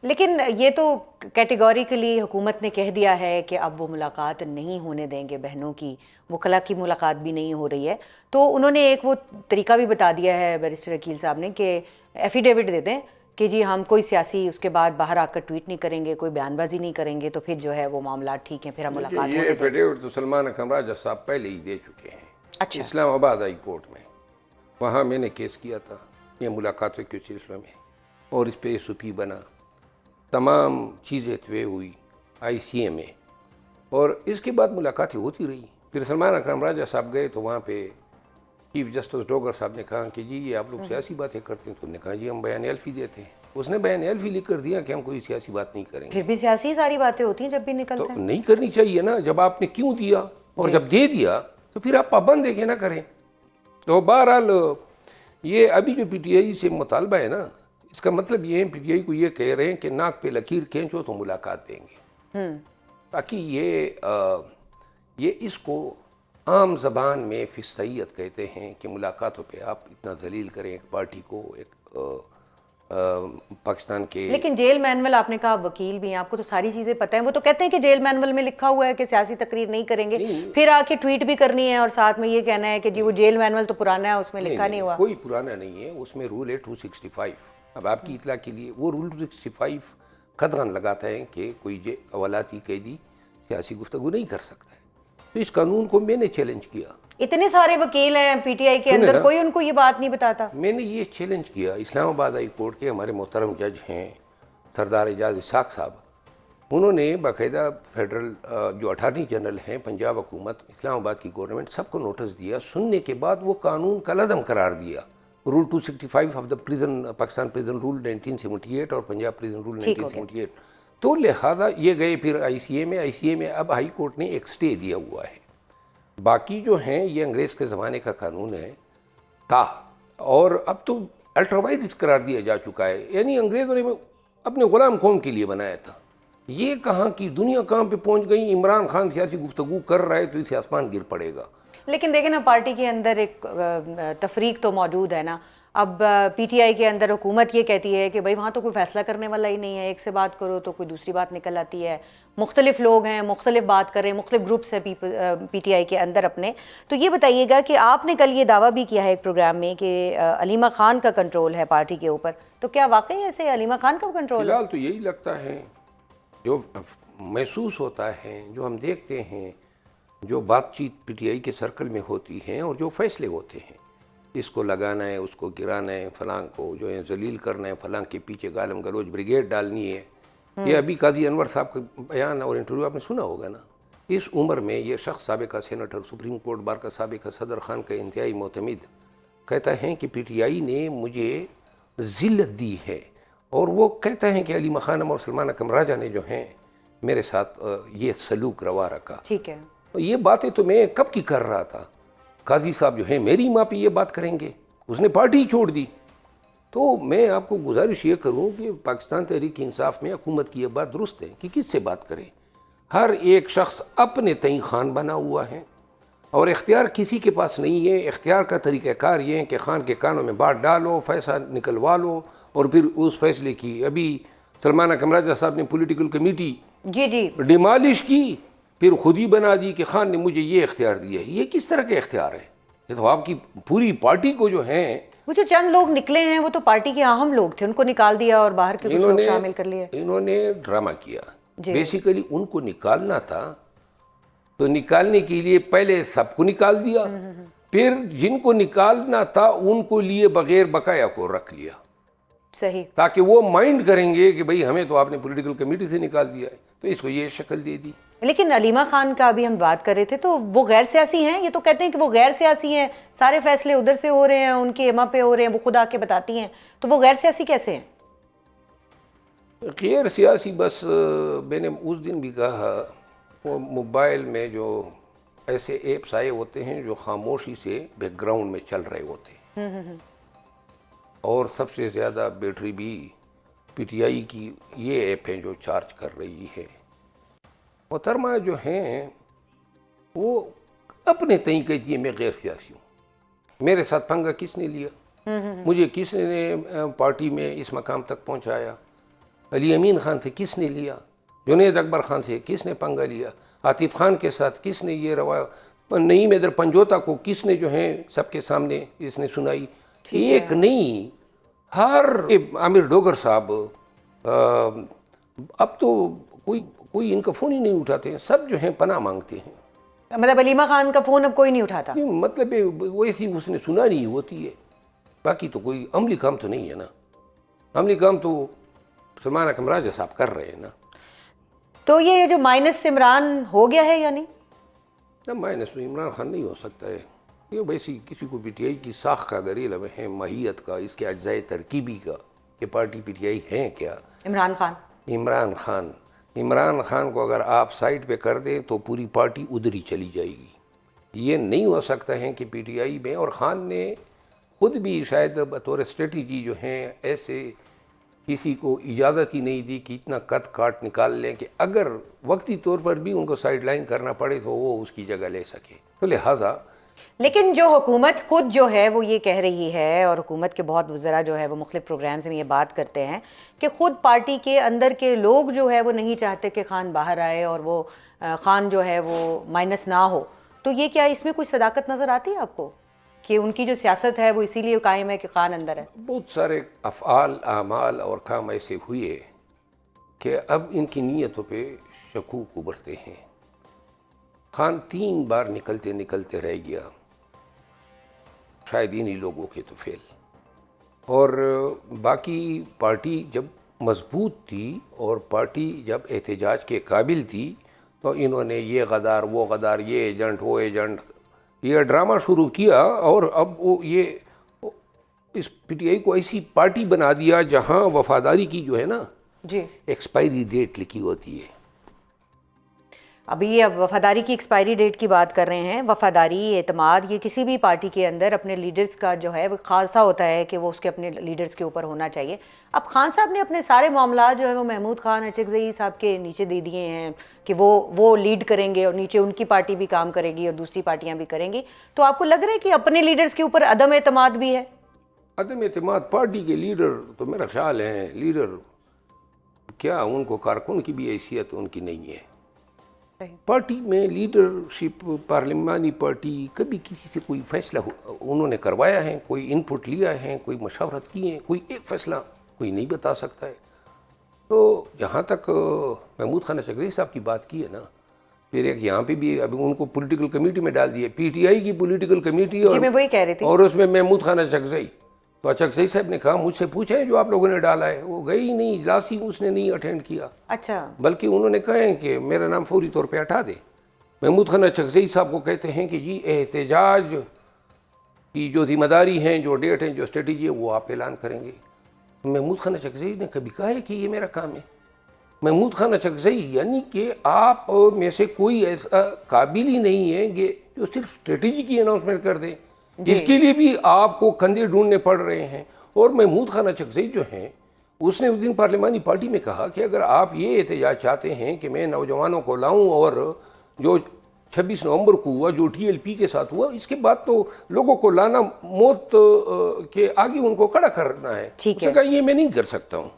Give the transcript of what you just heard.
لیکن یہ تو کیٹیگوریکلی حکومت نے کہہ دیا ہے کہ اب وہ ملاقات نہیں ہونے دیں گے بہنوں کی، وکلاء کی ملاقات بھی نہیں ہو رہی ہے، تو انہوں نے ایک وہ طریقہ بھی بتا دیا ہے بیرسٹر عقیل صاحب نے کہ ایفیڈیوٹ دے دیں کہ جی ہم کوئی سیاسی اس کے بعد باہر آ کر ٹویٹ نہیں کریں گے، کوئی بیان بازی نہیں کریں گے، تو پھر جو ہے وہ معاملات ٹھیک ہیں، پھر ہم دیکھیے ملاقات یہ ہونے دیں گے۔ ایفیڈیوٹ تو سلمان اکرم راجہ صاحب پہلے ہی دے چکے ہیں اچھا، اسلام آباد ہائی کورٹ میں، وہاں میں نے کیس کیا تھا یہ ملاقاتوں کے سلسلے میں، اور اس پہ ایس او پی بنا، تمام چیزیں طے ہوئی آئی سی اے میں، اور اس کے بعد ملاقاتیں ہوتی رہی۔ پھر سلمان اکرم راجہ صاحب گئے تو وہاں پہ چیف جسٹس ڈوگر صاحب نے کہا کہ جی یہ آپ لوگ سیاسی باتیں کرتے ہیں، تو انہوں نے کہا جی ہم بیان الفی دیتے ہیں، اس نے بیان الفی لکھ کر دیا کہ ہم کوئی سیاسی بات نہیں کریں گے۔ پھر بھی سیاسی ساری باتیں ہوتی ہیں جب بھی تو نکلتے ہیں۔ نہیں کرنی چاہیے نا، جب آپ نے کیوں دیا اور جب دے دیا تو پھر آپ پابند ہے کہ نہ کریں۔ تو بہرحال یہ ابھی جو پی ٹی آئی سے مطالبہ ہے نا، اس کا مطلب یہ ہے پی ٹی آئی کو یہ کہہ رہے ہیں کہ ناک پہ لکیر کھینچو تو ملاقات دیں گے، تاکہ یہ اس کو عام زبان میں فستیت کہتے ہیں کہ ملاقاتوں پہ آپ اتنا ذلیل کریں ایک پارٹی کو، ایک پاکستان کے۔ لیکن جیل مینول، آپ نے کہا وکیل بھی ہیں، آپ کو تو ساری چیزیں پتہ ہیں، وہ تو کہتے ہیں کہ جیل مینول میں لکھا ہوا ہے کہ سیاسی تقریر نہیں کریں گے، پھر آ کے ٹویٹ بھی کرنی ہے اور ساتھ میں یہ کہنا ہے کہ جی وہ جیل مینول تو پرانا ہے، اس میں لکھا نہیں ہوا۔ کوئی پرانا نہیں ہے، اس میں رول ہے 265۔ اب آپ کی اطلاع کے لیے وہ رول 265 قدغن لگاتا ہے کہ کوئی اولاتی قیدی سیاسی گفتگو نہیں کر سکتا ہے۔ تو اس قانون کو میں نے چیلنج کیا۔ اتنے سارے وکیل ہیں پی ٹی آئی کے اندر، کوئی ان کو یہ بات نہیں بتاتا۔ میں نے یہ چیلنج کیا، اسلام آباد ہائی کورٹ کے ہمارے محترم جج ہیں سردار اعجاز اسحاق صاحب، انہوں نے باقاعدہ فیڈرل جو اٹارنی جنرل ہیں، پنجاب حکومت، اسلام آباد کی گورنمنٹ، سب کو نوٹس دیا، سننے کے بعد وہ قانون کالعدم قرار دیا، rule 265 of the Pakistan prison rule 1978 اور پنجاب پریزن رول 1978۔ تو لہٰذا یہ گئے پھر آئی سی اے میں، اب ہائی کورٹ نے ایک سٹے دیا ہوا ہے۔ باقی جو ہیں یہ انگریز کے زمانے کا قانون ہے تھا، اور اب تو الٹرا وائرس قرار دیا جا چکا ہے، یعنی انگریزوں نے اپنے غلام قوم کے لیے بنایا تھا۔ یہ کہاں کی دنیا کہاں پہ پہنچ گئی، عمران خان سیاسی گفتگو کر رہا ہے تو اسے آسمان گر پڑے گا۔ لیکن دیکھیں نا، پارٹی کے اندر ایک تفریق تو موجود ہے نا۔ اب پی ٹی آئی کے اندر حکومت یہ کہتی ہے کہ بھائی وہاں تو کوئی فیصلہ کرنے والا ہی نہیں ہے، ایک سے بات کرو تو کوئی دوسری بات نکل آتی ہے، مختلف لوگ ہیں، مختلف بات کریں، مختلف گروپس ہیں پی ٹی آئی کے اندر اپنے۔ تو یہ بتائیے گا کہ آپ نے کل یہ دعویٰ بھی کیا ہے ایک پروگرام میں کہ علیمہ خان کا کنٹرول ہے پارٹی کے اوپر، تو کیا واقعی ایسے علیمہ خان کا کنٹرول ہے؟ فی الحال تو یہی لگتا ہے، جو محسوس ہوتا ہے، جو ہم دیکھتے ہیں، جو بات چیت پی ٹی آئی کے سرکل میں ہوتی ہیں اور جو فیصلے ہوتے ہیں، اس کو لگانا ہے، اس کو گرانا ہے، فلاں کو جو ہے ذلیل کرنا ہے، فلاں کے پیچھے گالم گلوچ بریگیڈ ڈالنی ہے۔ یہ ابھی قاضی انور صاحب کا بیان اور انٹرویو آپ نے سنا ہوگا نا، اس عمر میں یہ شخص سابقہ سینیٹر، سپریم کورٹ بار کا سابقہ صدر، خان کا انتہائی معتمد، کہتا ہے کہ پی ٹی آئی نے مجھے ذلت دی ہے، اور وہ کہتا ہے کہ علیمہ خانم اور سلمان اکرم راجہ نے جو ہیں میرے ساتھ یہ سلوک روا رکھا۔ ٹھیک ہے، یہ باتیں تو میں کب کی کر رہا تھا، قاضی صاحب جو ہیں میری ماں پہ یہ بات کریں گے، اس نے پارٹی ہی چھوڑ دی۔ تو میں آپ کو گزارش یہ کروں کہ پاکستان تحریک انصاف میں حکومت کی یہ بات درست ہے کہ کس سے بات کریں، ہر ایک شخص اپنے تئیں خان بنا ہوا ہے، اور اختیار کسی کے پاس نہیں ہے۔ اختیار کا طریقہ کار یہ ہے کہ خان کے کانوں میں بات ڈالو، فیصلہ نکلوا لو، اور پھر اس فیصلے کی ابھی سلمان اکرم راجہ صاحب نے پولیٹیکل کمیٹی جی ڈیمالش کی، پھر خود ہی بنا دی کہ خان نے مجھے یہ اختیار دیا ہے۔ یہ کس طرح کے اختیار ہے؟ یہ تو آپ کی پوری پارٹی کو جو ہیں، وہ جو چند لوگ نکلے ہیں وہ تو پارٹی کے اہم لوگ تھے، ان کو نکال دیا اور باہر کے کچھ لوگ شامل کر لیے۔ انہوں نے ڈرامہ کیا، بیسیکلی ان کو نکالنا تھا، تو نکالنے کے لیے پہلے سب کو نکال دیا، پھر جن کو نکالنا تھا ان کو لیے بغیر بقایا کو رکھ لیا، صحیح، تاکہ وہ مائنڈ کریں گے کہ بھئی ہمیں تو آپ نے پولیٹیکل کمیٹی سے نکال دیا ہے، تو اس کو یہ شکل دے دی۔ لیکن علیمہ خان کا ابھی ہم بات کر رہے تھے، تو وہ غیر سیاسی ہیں؟ یہ تو کہتے ہیں کہ وہ غیر سیاسی ہیں، سارے فیصلے ادھر سے ہو رہے ہیں، ان کے ایما پہ ہو رہے ہیں، وہ خود آ کے بتاتی ہیں، تو وہ غیر سیاسی کیسے ہیں؟ غیر سیاسی بس میں نے اس دن بھی کہا، وہ موبائل میں جو ایسے ایپس آئے ہوتے ہیں جو خاموشی سے بیک گراؤنڈ میں چل رہے ہوتے ہیں، اور سب سے زیادہ بیٹری بھی پی ٹی آئی کی یہ ایپ ہیں جو چارج کر رہی ہے۔ محترمہ جو ہیں وہ اپنے تئیں کہتی ہے میں غیر سیاسی ہوں، میرے ساتھ پنگا کس نے لیا، مجھے کس نے پارٹی میں اس مقام تک پہنچایا، علی امین خان سے کس نے لیا؟ جنید اکبر خان سے کس نے پنگا لیا؟ عاطف خان کے ساتھ کس نے یہ روایت؟ نعیم حیدر پنجوتا کو کس نے جو ہے سب کے سامنے اس نے سنائی؟ ایک نہیں، ہر عامر ڈوگر صاحب، اب تو کوئی ان کا فون ہی نہیں اٹھاتے ہیں، سب جو ہیں پناہ مانگتے ہیں. مطلب علیمہ خان کا فون اب کوئی نہیں اٹھاتا؟ مطلب ویسی اس نے سنا نہیں ہوتی ہے. باقی تو کوئی عملی کام تو نہیں ہے نا، عملی کام تو سلمان اکرم راجہ صاحب کر رہے ہیں نا. تو یہ جو مائنس عمران ہو گیا ہے یا نہیں؟ نہ، مائنس تو عمران خان نہیں ہو سکتا ہے. یہ ویسی کسی کو پی ٹی آئی کی ساخ کا اگر علم ہے، ماہیت کا، اس کے اجزائے ترکیبی کا، کہ پارٹی پی ٹی آئی ہیں کیا. عمران خان کو اگر آپ سائٹ پہ کر دیں تو پوری پارٹی ادھر ہی چلی جائے گی. یہ نہیں ہو سکتا ہے کہ پی ٹی آئی میں، اور خان نے خود بھی شاید بطور اسٹریٹجی جو ہیں ایسے کسی کو اجازت ہی نہیں دی کہ اتنا کٹ کاٹ نکال لیں کہ اگر وقتی طور پر بھی ان کو سائڈ لائن کرنا پڑے تو وہ اس کی جگہ لے سکے. تو لہٰذا لیکن جو حکومت خود جو ہے وہ یہ کہہ رہی ہے، اور حکومت کے بہت وزراء جو ہے وہ مختلف پروگرامز میں یہ بات کرتے ہیں کہ خود پارٹی کے اندر کے لوگ جو ہے وہ نہیں چاہتے کہ خان باہر آئے اور وہ خان جو ہے وہ مائنس نہ ہو. تو یہ کیا اس میں کوئی صداقت نظر آتی ہے آپ کو کہ ان کی جو سیاست ہے وہ اسی لیے قائم ہے کہ خان اندر ہے؟ بہت سارے افعال، اعمال اور کام ایسے ہوئے کہ اب ان کی نیتوں پہ شکوک ابھرتے ہیں. خان 3 بار نکلتے رہ گیا، شاید انہی لوگوں کے تو فیل. اور باقی پارٹی جب مضبوط تھی اور پارٹی جب احتجاج کے قابل تھی تو انہوں نے یہ غدار وہ غدار، یہ ایجنٹ وہ ایجنٹ، یہ ڈرامہ شروع کیا. اور اب وہ یہ اس پی ٹی آئی کو ایسی پارٹی بنا دیا جہاں وفاداری کی جو ہے نا جی ایکسپائری ڈیٹ لکھی ہوتی ہے. ابھی اب وفاداری کی ایکسپائری ڈیٹ کی بات کر رہے ہیں. وفاداری، اعتماد، یہ کسی بھی پارٹی کے اندر اپنے لیڈرز کا جو ہے وہ خاصا ہوتا ہے کہ وہ اس کے اپنے لیڈرز کے اوپر ہونا چاہیے. اب خان صاحب نے اپنے سارے معاملات جو ہے وہ محمود خان اچکزئی صاحب کے نیچے دے دیے ہیں کہ وہ لیڈ کریں گے اور نیچے ان کی پارٹی بھی کام کرے گی اور دوسری پارٹیاں بھی کریں گی. تو آپ کو لگ رہا ہے کہ اپنے لیڈرز کے اوپر عدم اعتماد بھی ہے؟ عدم اعتماد پارٹی کے لیڈر تو میرا خیال ہے، لیڈر کیا ان کو کارکن کی بھی حیثیت ان کی نہیں ہے. پارٹی میں لیڈرشپ، پارلیمانی پارٹی کبھی کسی سے کوئی فیصلہ انہوں نے کروایا ہے، کوئی ان پٹ لیا ہے، کوئی مشاورت کی ہے، کوئی ایک فیصلہ کوئی نہیں بتا سکتا ہے. تو جہاں تک محمود خان اچکزئی صاحب کی بات کی ہے نا، پھر ایک یہاں پہ بھی ابھی ان کو پولیٹیکل کمیٹی میں ڈال دیا، پی ٹی آئی کی پولیٹیکل کمیٹی، اور اس میں محمود خان اچکزئی. تو اچکزئی صاحب نے کہا مجھ سے پوچھیں جو آپ لوگوں نے ڈالا ہے. وہ گئی ہی نہیں، اجلاس ہی اس نے نہیں اٹینڈ کیا. اچھا، بلکہ انہوں نے کہا کہ میرا نام فوری طور پہ ہٹا دے. محمود خان اچکزئی صاحب کو کہتے ہیں کہ جی احتجاج کی جو ذمہ داری ہیں، جو ڈیٹ ہیں، جو اسٹریٹجی ہے، وہ آپ اعلان کریں گے. محمود خان اچکزئی نے کبھی کہا ہے کہ یہ میرا کام ہے؟ محمود خان اچکزئی یعنی کہ آپ میں سے کوئی ایسا قابل ہی نہیں ہے کہ جو صرف اسٹریٹجی کی اناؤنسمنٹ کر دے، جس کے لیے بھی آپ کو کندھے ڈھونڈنے پڑ رہے ہیں. اور محمود خان اچکزئی جو ہیں، اس نے اس دن پارلیمانی پارٹی میں کہا کہ اگر آپ یہ احتجاج چاہتے ہیں کہ میں نوجوانوں کو لاؤں، اور جو 26 نومبر کو ہوا، جو ٹی ایل پی کے ساتھ ہوا، اس کے بعد تو لوگوں کو لانا موت کے آگے ان کو کھڑا کرنا ہے. اس نے کہا یہ میں نہیں کر سکتا ہوں.